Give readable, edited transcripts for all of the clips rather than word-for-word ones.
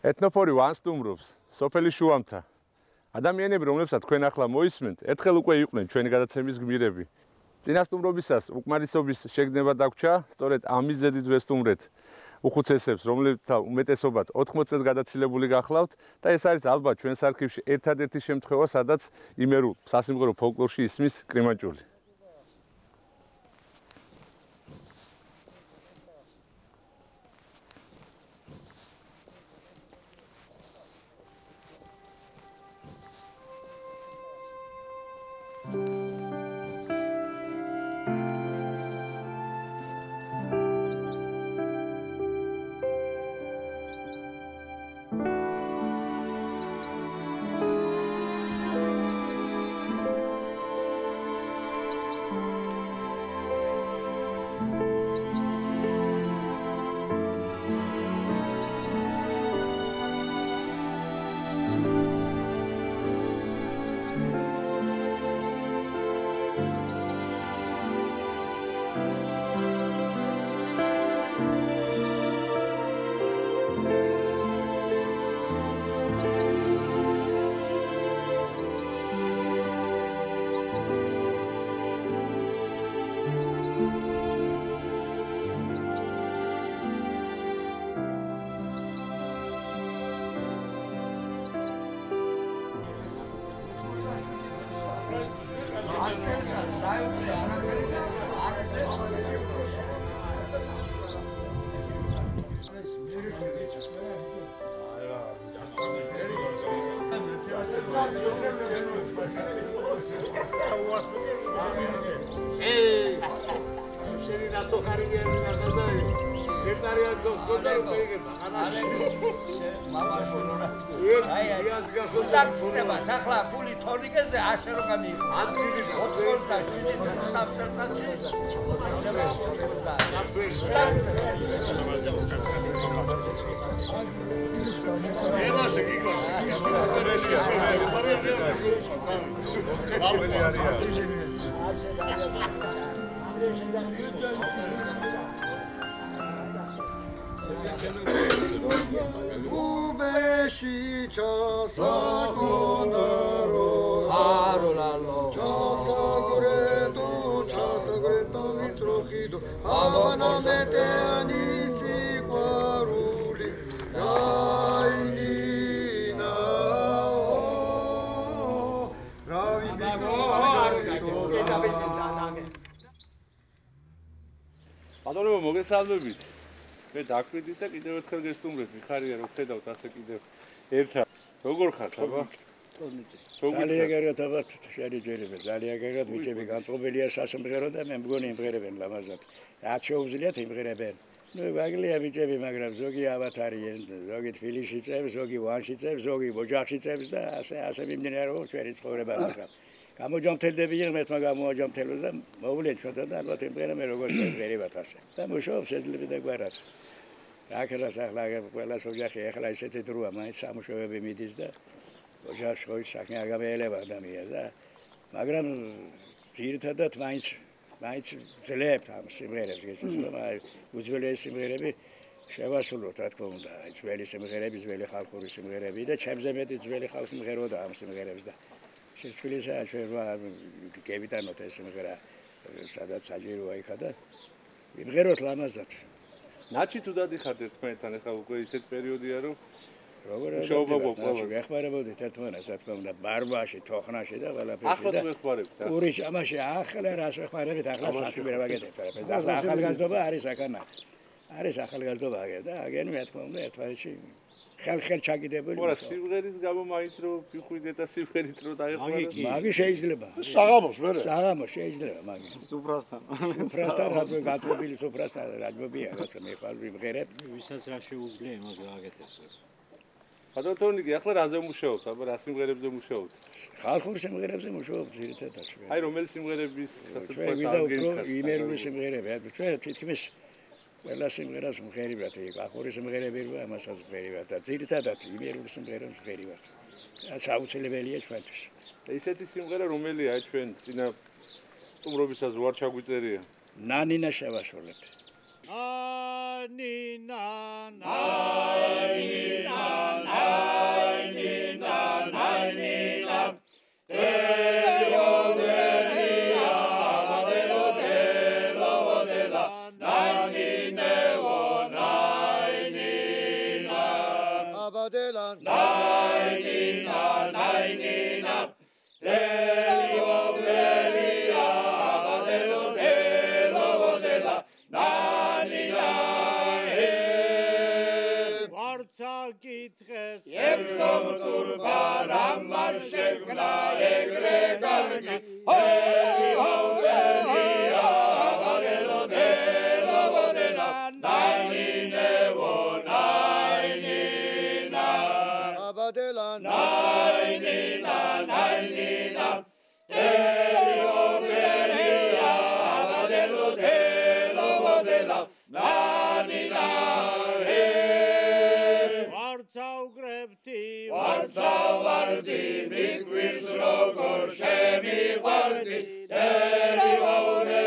ეთნოფორი ვანსტუმრობს სოფელი შუამთა. ადამიანები, რომლებსაც თქვენ ახლა მოისმენთ, ერთხელ უკვე იყვნენ ჩვენი გადაცემის გმირები. წინასტუმრობისას უკმარისობის შეგრძნება დაგვრჩა, სწორედ ამის ზედით ვესტუმრეთ უხუცესებს, რომლებთა უმეტესობაც 80 წელს გადაცილებული გახლავთ და ეს არის ალბათ ჩვენს არქივში ერთადერთი შემთხვევა, სადაც იმერულ სასიმღერო ფოლკლორში ისმის კრიმანჭული. ბატონო მოგესალმებით. მე დაკვირდით და კიდევ ერთხელ გესტუმრეთ. მიხარია რომ ხედავთ ასე კიდევ ერთად. როგორ ხართ, აბა? ძალიან კარგად აბა, შენი ჯერება. ძალიან კარგად ბიჭები განწყობილია სასიმღერო და მე მგონი იმღერებენ ლამაზად. რაც შეუძლიათ იმღერებენ. ნუ ვაგლია ბიჭები, მაგრამ ზოგი ავათ არიან, ზოგი თბილისში წევს, ზოგი ვანში წევს, ზოგი ოჯახში წევს და ასე მიმდინარეობს ჩვენი ცხოვრება მაგრამ. გამოჯამთელდებიან ერთმა გამოაჯამთელოს და მოვლენ ჩვენთან და ალბათ იმღერებენ როგორც ვერებათ ასე. და მუშაობს შეიძლება და გვარად. აქედან ახლა ყველას ოჯახი ახლა ისეთი დროა, მაინც სამუშაოები მიდის და ოჯახში ხო საქმე არ გამეელება ადამიანს და მაგრამ ძირითადად მაინც ძლებ ამ სიმღერებს გესმის, უძველესი სიმღერები შევასრულოთ, რა თქმა უნდა, ძველი სიმღერები, ძველი ხალხური სიმღერები და ჩემზე მეტი ძველი ხალხი მღეროდა ამ სიმღერებს და სიცოცხლეა შეიძლება გევიტანოთ ეს სიმღერა, სადაც საჭიროა იქა და იმღეროთ ლამაზად. ნაჩი თუ დადიხართ ერთმანეთთან, ახლა უკვე ისეთ პერიოდია რომ როგორ არის გეხმარებოდით ერთმანეთს, რა თქმა უნდა, ბარბაში, თოხნაში და ყველაფერში. ახლა თუ გეხმარებთ? ურიჩ ამაში ახლა რას ვეხმარებით, ახლა საქმე ვაგეთებთ, ახლა ახალგაზრდობა არის აქანა. არის ახალგაზრდობა აგე და აგენი მე თქმა უნდა ერთმანეთში ხელ ჩაგიდებული. ხო რა სიმღერის გამო მაინც რომ ვიხვიდე და სიმღერით რომ დაეხმაროთ. მაგი შეიძლება. საღამოს მე. საღამოს შეიძლება მაგი. სუფრასთან. სუფრასთან რატო გატყვილი სუფრასთან რაჯობია რაცა მე ხარ ვიმღერებ. ვისაც რა შეუძლია იმას გააკეთებს ეს. ბატონტონიკი ახლა რაზე მუშაობთ? აბა რა სიმღერებზე მუშაობთ? ხალხურ სიმღერებზე მუშაობთ ძირითადად ჩვენ. აი რომელი სიმღერების ასე ჩვენ ვიდა უფრო იმერული სიმღერები, ჩვენ თითქმის ყველა სიმღერას მღერივად, ხალხური სიმღერები როა ამასაც მღერივად და ძირითადად იმერული სიმღერებს მღერივად. საუცილებლია ჩვენთვის. ისეთი სიმღერა რომელია ჩვენ წინა სტუმრობისას ვარ ჩაგვიწერია. ნანინა შევასრულებთ. ნაინინა კითხეს ებსომ ტურბა რამარ შეკნა ეგრე კარგი ჰეიჰოვერია აბადელო დელო ვოდენა ნაინინევო ნაინინა აბადელა ნაინინა ნაინინა ჰეიჰოვერია აბადელო დელო ვოდენა ნაინინა ვარდი მიგვირს როგორ შემიყვარდი ერივაურერია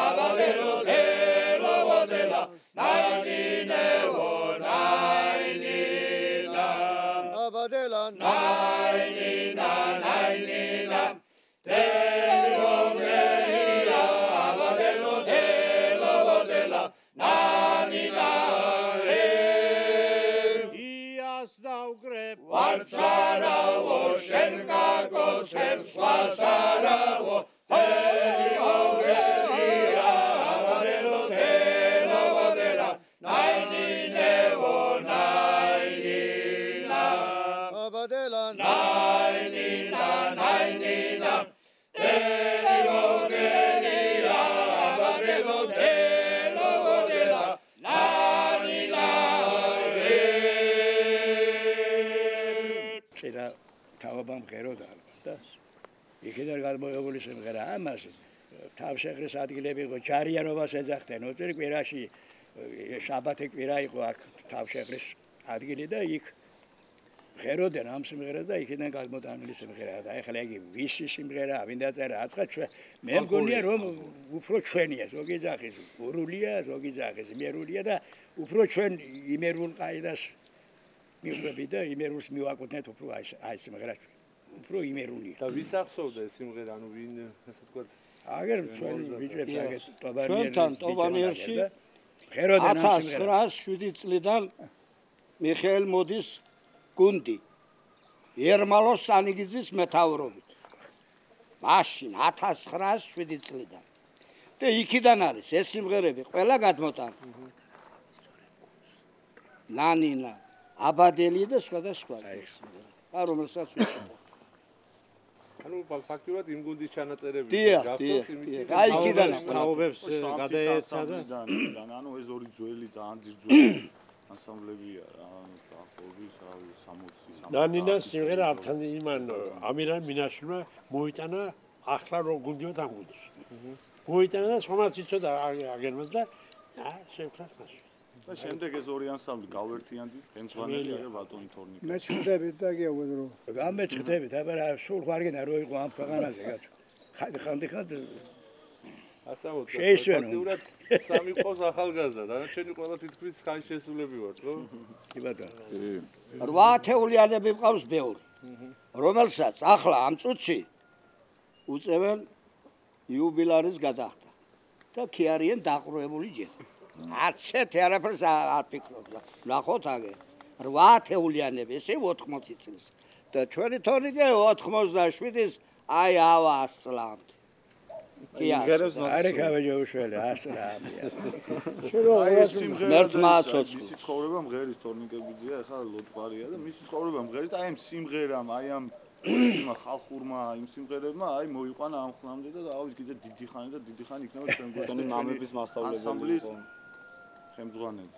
აბადელო დელო ვოდელა ნაინინევო ნაინინა აბადელა ნაინინა ნაინინა ერივაურერია აბადელო დელო ვოდელა ნაინინა ვარცარავო შენ გაგოცებს ვარცარავო ერივაურერია აბადელო დელო ვოდელა ნაინინევო ნაინინა აბადელა ნაინინა ნაინინა ერივაურერია აბადელო დელო ვოდელა ნაინინა თავობამ ღეროდა და იქიდან გადმოიღებული სიმღერა ამას თავშეღრის ადგილები იყო ჯარიანობას ეძახდნენ ოწერი კვირაში შაბათი კვირა იყო აქ თავშეღრის ადგილი და იქ ღეროდნენ ამ სიმღერას და იქიდან გადმოტანილი სიმღერაა და ეხლა იგი ვისი სიმღერაა ვინ დაწერა აცხა ჩვენ მე მგონია რომ უფრო ჩვენია ზოგი ძახის გურულია ზოგი ძახის იმერულია და უფრო ჩვენ იმერულ ყაიდას მიუღები და იმერულს მივაკუთვნეთ უფრო აი სიმღერა უფრო იმერულია და ვის ახსოვდა ეს სიმღერა ანუ ვინ ასე თქვა აგერ ჩვენ ვიჭრებს აგერ ჩვენთან ტობანიერში ღეროდან ამ სიმღერა 1907 წლიდან მიხეილ მოდის გუნდი ერმალოს სანიგიძის მეთაურობით მაშინ 1907 წლიდან და იქიდან არის ეს სიმღერები ყველა გადმოტანილი ნანინა აბადელი და სხვადასხვა აი რომელსაც ვიწყდა ანუ ფაქტობრივად იმ გუნდის ჩანაწერები გახსოვთ აი იქიდან თაობებს გადაეცა და ანუ ეს ორი ძველი ძალიან ძირძველი ანსამბლებია რა ახობის 60 ნანინას სიმღერა ამთან იმან ამირან მინაშვილმა მოიტანა ახლა რო გუნდიოთ ამ გუნდში მოიტანა და სხვამაც იცოდა აგერმას და შეფრას მაშინ და შემდეგ ეს ორი ანსამბლი გავერთიანდი ფენცვანელი და ბატონი თორნიკა მე ჩხდებით და გეუბნრო გამეჩხდებით აბა რა სულ ხარგენა რო იყო ამ ქვეყანაზე კაცო ხანდი ასამოთ შეისვენო სამი ყოს ახალგაზრდა დანარჩენი ყველა თითქმის ხან შესულები ვართ ხო კი ბატონო 8 ათეულიანები მყავს ბევრი რომელსაც ახლა ამ წუთში უწევენ იუბილარის გადახდა და კი არიან დაყრუებული ჯერ არც ერთ არაფერს არ ფიქრობ და ნახოთ აგე 8 ათეულიანები ესე 80 წლის და ჩვენი თორნიკე 87-ის აი ავა 100 წლამდე კი არი ხავეჯო უშველი ასრა მერტმა მისი ცხოვრება მღერის თორნიკებიძია, ახლა ლოტბარია და მისი ცხოვრება მღერის აი ამ სიმღერამ, აი ამ იმ ხალხურმა იმ სიმღერებმა აი მოიყვანა ამ ხლამდე და ავით კიდე დიდი ხანი იქნება ჩვენ გვერდში მამების მასწავლებელი იყო ხელმძღვანელი.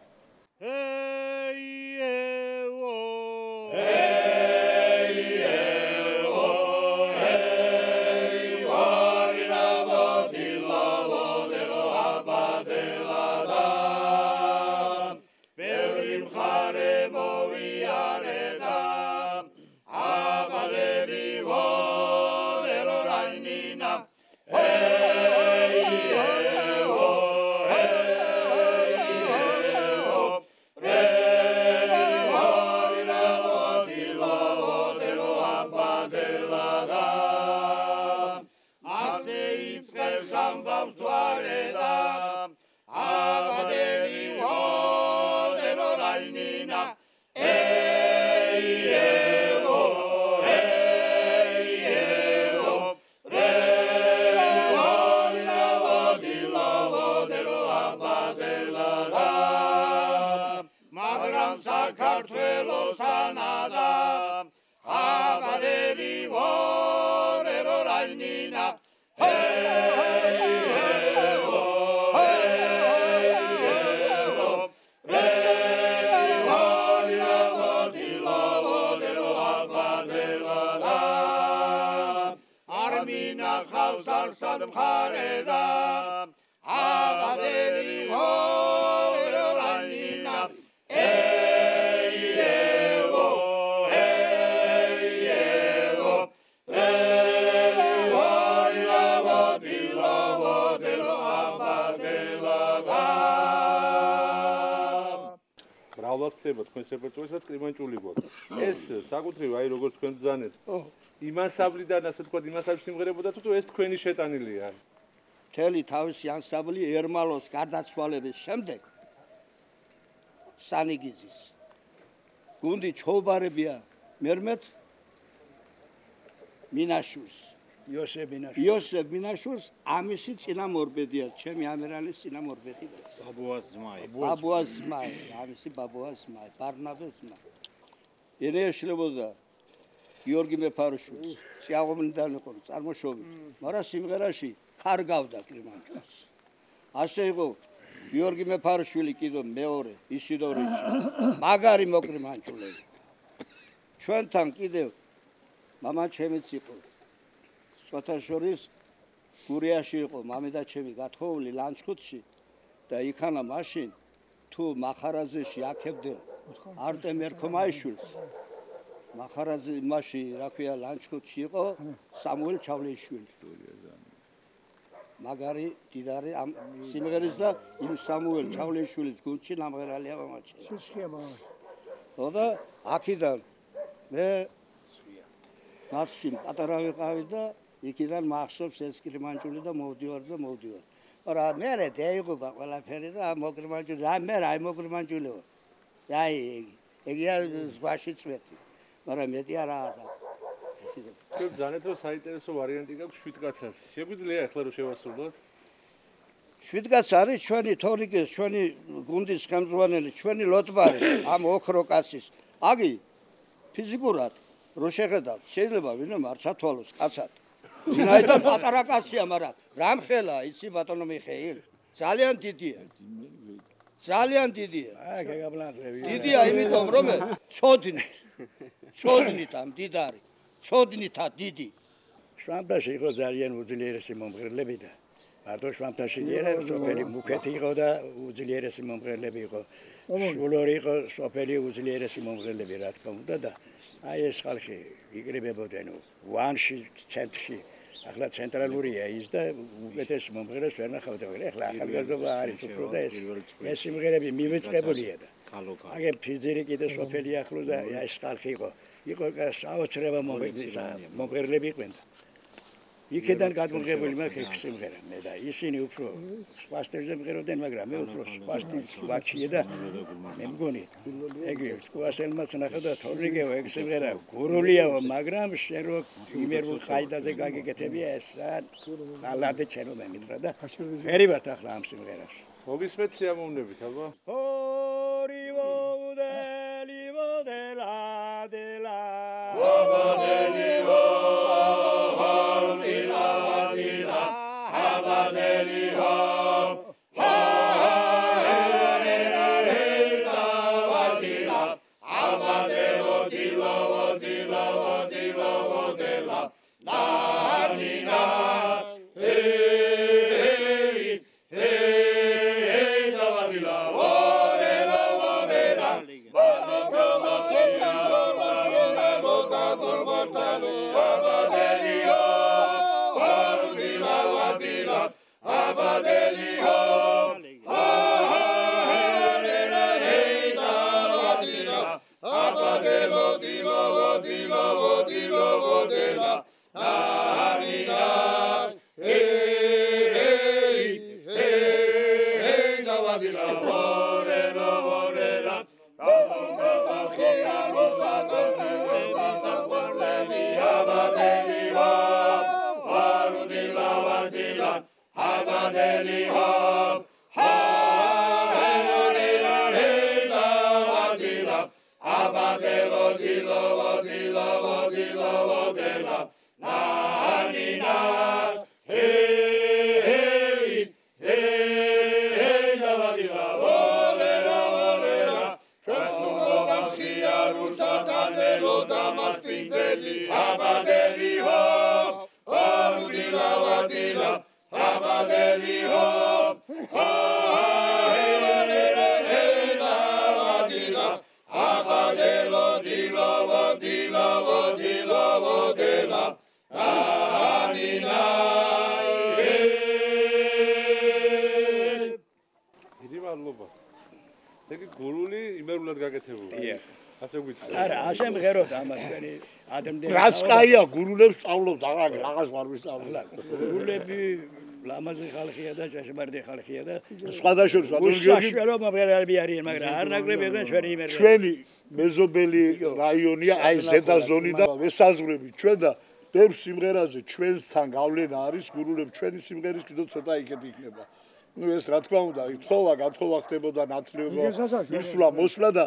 მრავლად ხდება თქვენს რეპერტუარისაც კრიმანჭული გვაქვს. ეს საკუთრივ აი როგორც თქვენ ბრძანეთ. იმანსაბლიდან ასე თქვა იმანსაბლის სიმღერებოდა თუ ეს თქვენი შეტანილია? მთელი თავისი ანსამბლი ერმალოს გარდაცვალების შემდეგ სანიგიზის გუნდი ჩხოუბარებია მერმეთ მინაშულს იოსებ მინაშულს ამისი წინამორბედია ჩემი ამერალის წინამორბედი ბაბუას ძმა ამისი ბაბუას ძმა ბარნაბეს ძმა ენეშლებოდა გიორგი მეფარიშვილს წიაღობნიდან იყო წარმოშობით მაგრამ სიმღერაში კარგავდა კრიმანჭულს ასე იყო გიორგი მეფარიშვილი კიდო მეორე ისიდორიში მაგარი მოკრიმანჭულები ჩვენთან კიდევ მამა ჩემიც იყო სვათაშორის გურიაში იყო მამიდა ჩემი გათხოვილი ლანჩხუთში და იქანა მაშინ თუ მახარაძეში აქებდნენ არტემ ერქომაიშვილს მახარაძე მაშინ რა ქვია ლანჩხუთში იყო სამუელ ჩავლეიშვილი მაგარი დიდარი ამ სიმღერის და იმ სამუელ ჩავლეიშვილის გუნდში ნამღერალია მომაჩენა სუსხია მამა და აქიდან მე მაშინ პატარა ვიყავი და იქიდან მახსოვს ეს კრიმანჭული და მოვდივარ მაგრამ მე დაიღუპა ყველაფერი და მოკრიმანჭული მე რა მოკრიმანჭული აი ეგია ზღვაში წვეთი მაგრამ მეტი არაა და თქვენ ბრძანეთ რომ საინტერესო ვარიანტი გაქვს 7 კაცას შეგვიძლია ახლა რომ შევასრულოთ 7 კაცი არის ჩვენი თორნიკეს ჩვენი გუნდის ხელმძღვანელი ჩვენი ლოტბარი ამ ოქრო კაცის აგი ფიზიკურად რო შეხედავ შეიძლება ვინმე არ ჩათვალოს კაცად ვინაიდან პატარა კაცია მაგრამ რამხელა იცი ბატონო მიხეილ ძალიან დიდია აი გაგაბლანძები დიდია იმიტომ რომ ჩოდნით ამ დიდარი ჩოდნითა დიდი შვამთაში იყო ძალიან უძლიერესი მომღერლები და მარტო შვამთაში არა სოფელი მუქეთი იყო და უძლიერესი მომღერლები იყო შულორი იყო სოფელი უძლიერესი მომღერლები რა თქმა უნდა და აი ეს ხალხი იკრიბებოდნენ ვანში ცენტრში ახლა ცენტრალურია ის და უკეთეს მომღერლებს ვერ ნახავდა ახლა ახალგაზრდობა არის უფრო და ეს სიმღერები მივიწყებულია და აგერ ფიზერი კიდე სოფელი ახლოს და ეს ხალხი იყო საოცრება მომღერლები იყვნენ იქიდან გადმოღებული მაქვს ეს სიმღერა მე და ისინი უფრო სხვა სტილზე მღეროდნენ, მაგრამ მე უფრო სხვა სტილს ვაჩიე და მე მგონი ეგრე სკუასელმაც ნახა და თორნიკევა ეგ სიმღერა გურულიაო, მაგრამ შენ რო იმერულ ყაიდაზე გაგიკეთებია ეს ალადე ჩენო მე მითხრა და ღერი ვართ ახლა ამ სიმღერას. მოგისმენთ სიამოვნებით, აბა. არა, ასე მღეროდა ამასენი ადრემდე. რაც კაია, გურულებს სწავლობთ, რაღაც ვარ ვისწავლე. გურულები ლამაზი ხალხია და ჭეშმარიტი ხალხია და სხვადასხვა უსაშველო მომღერალები არიან, მაგრამ არ ნაკლები იყვნენ ჩვენი იმერები. ჩვენი მეზობელი რაიონია, აი ზედა ზონი და ესაზღვრები ჩვენ და ბევრ სიმღერაზე ჩვენთან გავლენა არის გურულებს ჩვენი სიმღერის კიდევ ცოტა იქეთ იქნება. ნუ ეს რა თქმა უნდა, ითხოვა, გათხოვა ხდებოდა ნათლიერება, მისვლა, მოსვლა და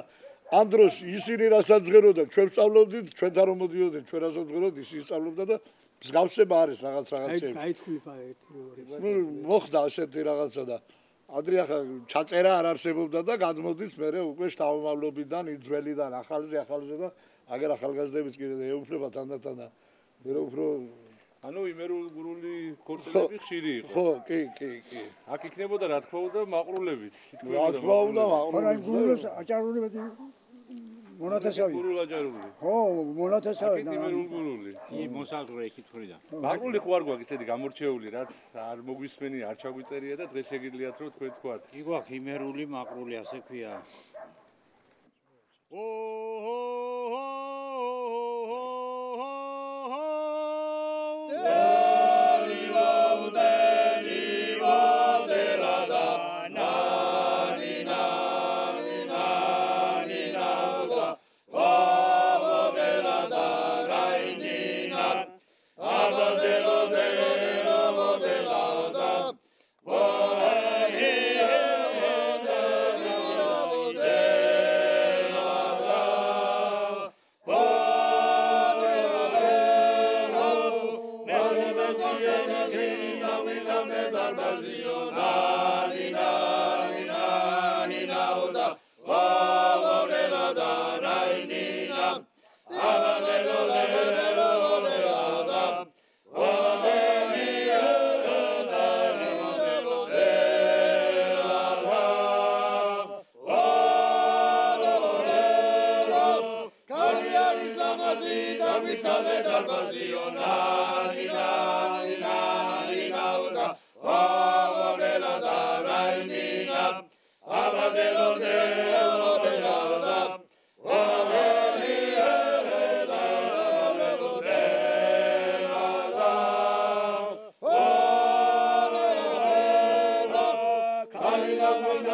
ამ დროს ისინი რასაც მღეროდა, ჩვენ ვსწავლობდით, ჩვენთან რომ მოდიოდნენ, ჩვენ რასაც მღეროდით, ისინი სწავლობდა და მსგავსება არის რაღაცეებში. აი თქვა ერთი. ნუ მოხდა ასეთი რაღაცა და ადრე ახლა ჩაწერა არ არსებობდა და გადმოდის მერე უკვე შთამომავლობიდან, ძველიდან ახალზე და აგერ ახალგაზრდებიც კიდე ეუფლება თანდათან და მერე უფრო ანუ იმერული გურული კონცერტები ხშირი იყო. ხო, კი. აქ იქნებოდა რა თქმა უნდა მაყრულებით. რა თქმა უნდა მაყრულებით. გურულებს აჭარულები მონათესავი. გურულ აჭარული. ხო, მონათესავი. აქ იმერული გურული. მოსაზღვრე იქით თვრიდან. მაყრული ხო არ გვაქვს ესეთი გამორჩეული, რაც არ მოგვისმენი, არ ჩაგვიწერია და დღეს შეგიძლიათ რომ თქვენ თქვათ. კი გვაქვს იმერული მაყრული, ასე ქვია. Nina,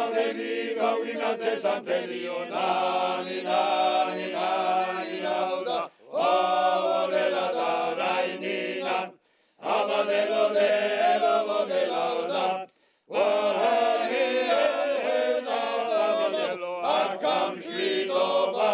Amazeli gauina tesantelio nani nani nani nauda Olela da rainina Amadelo delo modelauda Warani eda Amadelo arkam shvidoba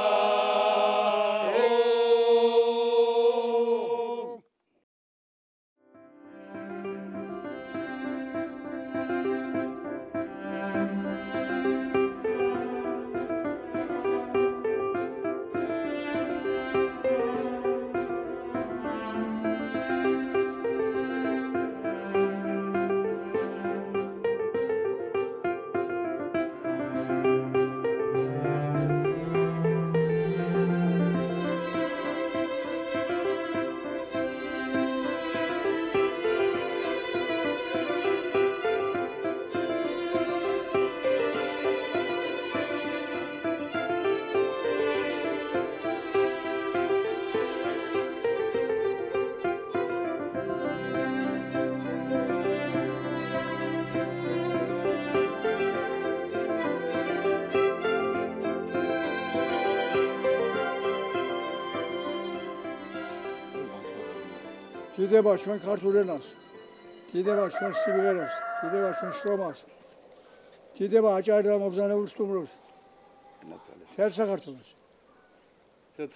დიდება ჩვენ ქართულ ენას, დიდება ჩვენ სიმღერას, დიდება ჩვენ შრომას, დიდება აჭარი და მობრძანებულ სტუმრებს. თელ საქართველოს.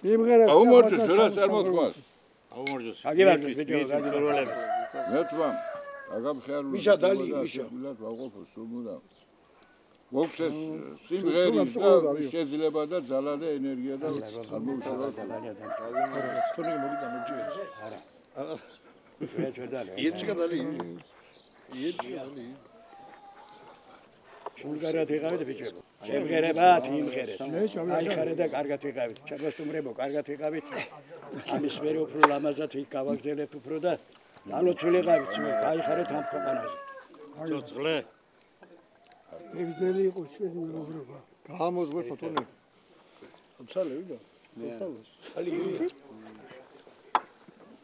სიმღერა აუმორჩოს რა წარმოთქვას. აუმორჩოს. აგებარდეთ ბიჭო, გაგიბრალებ. მეთვა აგამხარული. მიშა დალი, მიშა. ვაყოფო სულმურა. მოხსეს სიმღერის და შეიძლება და ძალა და ენერგია და აღმოჩნდა. თორემ მოგიდა მოჯერს. არა. იეჭგადალი. იეჭგადალი. სულგარად იღავით ბიჭო. შემღერებათ იმღერეთ. აი ხარე და კარგად იღავით. ჩაგასტუმრებო, კარგად იღავით. ამის მერე უფრო ლამაზად იქ გავაგზელებ უფრო და ალოცული იღავით. გაიხარეთ ამ ქვეყანაზე. ცოცხლე. ეგზელი იყო ჩვენი მეგობრობა. გამოზღვე ფოტონე. ცალე ვიდა.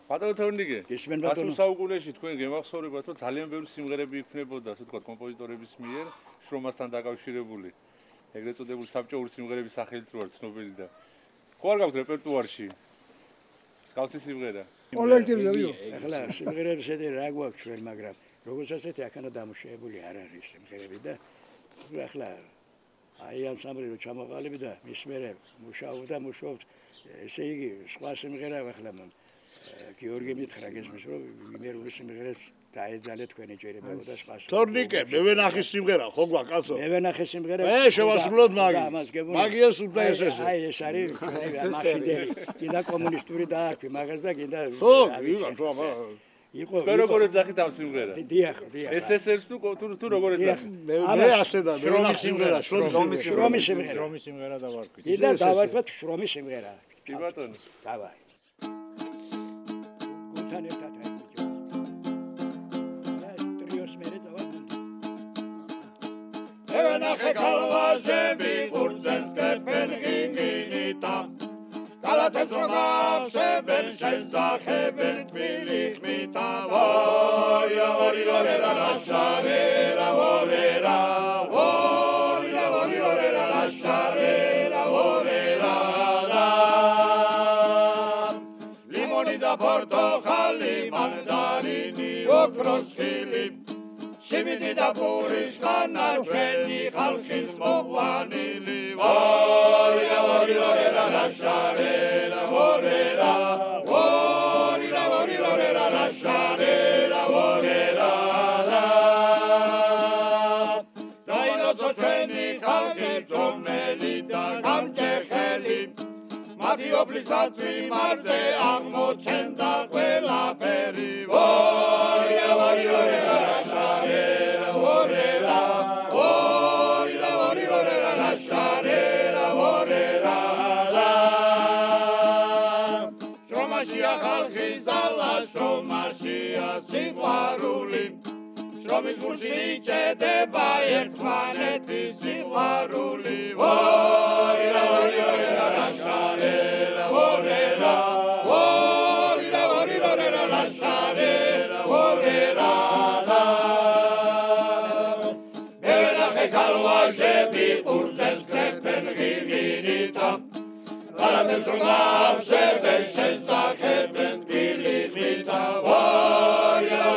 ბატონო თორნიკე, გისმენ ბატონო. გასულ საუკუნეში თქვენ გემახსოვრებათ, რომ ძალიან ბევრი სიმღერები იქნებოდა, ასე ვთქვათ, კომპოზიტორების მიერ შრომასთან დაკავშირებული. ეგრეთ წოდებული საბჭოური სიმღერების სახელით რო არის ცნობილი და ხო არ გაქვთ რეპერტუარში? გავსი სიმღერა. კოლექტივზე ვიო. ახლა სიმღერების შედი რა გვაქვს ჩვენ, მაგრამ როგორც ასეთი აქანა დამუშავებული არ არის სიმღერები და ახლა აი ანსამბლი რო ჩამოყალიბდა და მის მერე მუშაობდა, ესე იგი სხვა სიმღერა ახლა გიორგი მითხრა გესმის რომ იმერული სიმღერებს დაეძალე თქვენი ჭირებებო და სხვა. თორნიკე, მე ვენახი სიმღერა, ხო გვა კაცო? მე ვენახე სიმღერა. მე შევასრულოთ მაგი. მაგიას უნდა ეს ესე. აი ეს არის მაშინდელი. კიდე კომუნისტური დაარქვი მაგას და კიდე ხო, ვიღა თუ აბა. იყო. თქვენ როგორ ეძახით ამ სიმღერას? დიახ. SSR-ს თუ როგორ ეძახით? მე ასე და შრომის სიმღერა, შრომის სიმღერა დავარქვით. კიდე დავარქვით შრომის სიმღერა. კი ბატონო. დავაი. გუნთან ერთად აი ბიჭო. ტრიოს მერე დავაგუნდი. ევენახე ქალვაჟები ყურძენს კეფენ ღინღინიტა კალათებს რომ გავსებენ შეზახებენ თბილი ხმითა ვორირა ვორირა ლაშარერა ვორერა ვორირა ვორირა ლაშარერა ვორერა ლიმონი და პორტოხალი მანდარინი ოქროს ხილი სიმინდი და პურის ხანა ჩვენი ხალხის მოყვანილი ვორირა ვორირა ლაშარერა ვორერა ვორირა ვორირა ლაშარერა ვორერა დაინოცო ჩვენი ხალხი ძომელი და გამჭეხელი მათი ობლის დაწვი მარზე აღმოცენდა ყველაფერი ვორირა ვორირა ლაშარერა ვორერა ვორირა ვორირა ლაშარერა ვორერა შრომაშია ხალხი ზალა შრომაშია სიყვარული შრომის გულში იჭედება ერთმანეთის სიყვარული ვორირა ვორირა ლაშარერა ვორერა ვორირა ვორირა ლაშარერა ვორერა მევენახე ქალვაჟები ყურძენს კრეფენ ღირღირითა არადეს რომ გავსებენ შესახებენ თბილისითა ვორერა